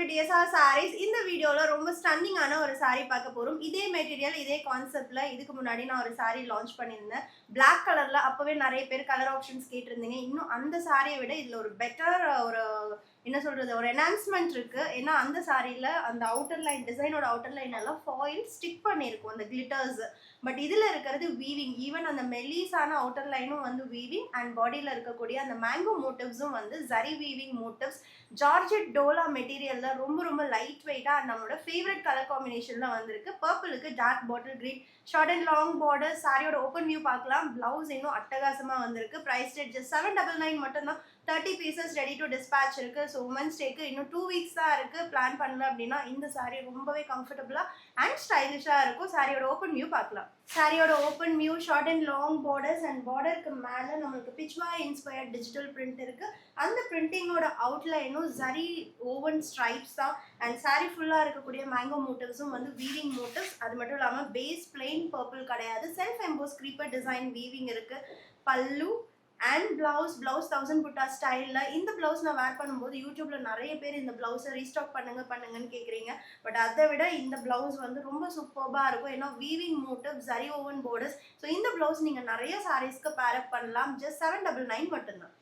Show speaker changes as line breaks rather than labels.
to DSR sarees. இந்த வீடியோல ரொம்ப ஸ்டன்னிங்கான ஒரு saree பார்க்க போறோம். இதே மெட்டீரியல் இதே கான்செப்ட்ல இதுக்கு முன்னாடி நான் ஒரு saree லான்ச் பண்ணியிருந்தேன். Black கலர்ல அப்பவே நிறைய பேர் கலர் ஆப்ஷன்ஸ் கேட்டிருந்தீங்க. இன்னும் அந்த சாரியை விட இதுல ஒரு பெட்டர் ஒரு என்ன சொல்றது ஒரு என்ஹான்ஸ்மெண்ட் இருக்கு. ஏன்னா அந்த சாரியில அந்த அவுட்டர் லைன் டிசைனோட அவுட்டர் லைன் எல்லாம் ஃபாயில் ஸ்டிக் பண்ணியிருக்கும் அந்த கிளிட்டர்ஸ். பட் இதுல இருக்கிறது வீவிங். ஈவன் அந்த மெல்லிஸான அவுட்டர் லைனும் வந்து வீவிங் அண்ட் பாடியில இருக்கக்கூடிய அந்த மேங்கோ மோட்டிவ்ஸும் வந்து ஜரி வீவிங் மோட்டிவ்ஸ். ஜார்ஜெட் டோலா மெட்டீரியல்ல ரொம்ப ரொம்ப லைட் வெயிட்டா நம்மளோட ஃபேவரட் கலர் காம்பினேஷன்ல வந்திருக்கு. பர்பிளுக்கு dark bottle green, short and long border. சாரியோட ஓப்பன் வியூ பார்க்கலாம். பிளவுஸ் இன்னும் அட்டகாசமா வந்திருக்கு. பிரைஸ் ரேட் ஜஸ்ட் 799 மட்டும்தான். 30 பீசஸ் ரெடி டு டிஸ்பேச் இருக்கு. ஸோ உமன்ஸ் டேக்கு இன்னும் 2 வீக்ஸ் தான் இருக்கு. பிளான் பண்ணல அப்படின்னா இந்த சாரி ரொம்பவே கம்ஃபர்டபுளா அண்ட் ஸ்டைலிஷா இருக்கும். சாரியோட ஓப்பன் வியூ பார்க்கலாம். சாரியோட open view short and long borders and பார்டருக்கு மேலே நம்மளுக்கு பிச்வா இன்ஸ்பயர்ட் டிஜிட்டல் பிரிண்ட் இருக்கு. அந்த பிரிண்டிங்கோட அவுட்லைனும் ஜரி ஓவன் ஸ்ட்ரைப்ஸ் தான். அண்ட் சாரி ஃபுல்லா இருக்கக்கூடிய மேங்கோ மோட்டிவ்ஸும் வந்து வீவிங் மோட்டிவ்ஸ். அது மட்டும் இல்லாமல் பேஸ் பிளெயின் பர்பிள் கிடையாது. Self EMBOSS creeper design weaving இருக்கு. பல்லு அண்ட் பிளவுஸ் 1000 புட்டா ஸ்டைலில். இந்த பிளவுஸ் நான் வேர் பண்ணும்போது யூடியூப்ல நிறைய பேர் இந்த பிளவுஸை ரீஸ்டாக் பண்ணுங்கன்னு கேட்குறீங்க. பட் அதை விட இந்த பிளவுஸ் வந்து ரொம்ப சூப்பர்பாக இருக்கும். ஏன்னா weaving motive zari woven borders. So இந்த பிளவுஸ் நீங்கள் நிறைய சாரீஸ்க்கு பேரப் பண்ணலாம். ஜஸ்ட் 799 மட்டும்தான்.